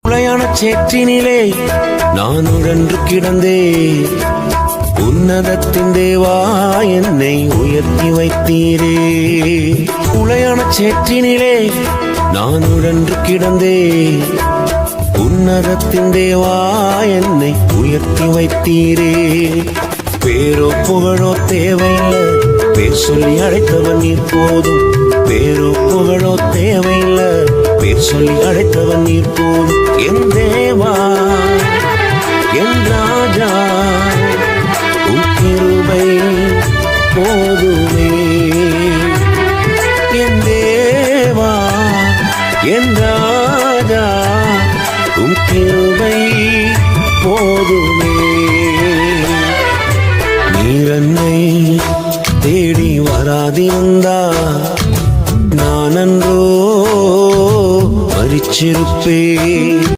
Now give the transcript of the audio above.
உளையான சேற்றினிலே நான் உழன்று கிடந்தே, உன்னதத்தின் தேவா என்னை உயர்த்தி வைத்தீரே. உளையான சேற்றினிலே நான் உழன்று கிடந்தே, உன்னதத்தின் தேவா என்னை உயர்த்தி வைத்தீரே. பேரோ புகழோ தேவையில்லை, பேர் சொல்லி அழைத்தவன் நீர் போதும். பேரோ புகழோ தேவையில்லை, பேர் சொல்லி அழைத்தவன் நீர் போதும். என் தேவா என் ராஜா உன் கிருபை போதுமே. என் தேவா என் ராஜா உன் கிருபை போதுமே. நீர் என்னை தேடி வராதிருந்தா நான் அன்றோ மரிச்சிருப்பேன்.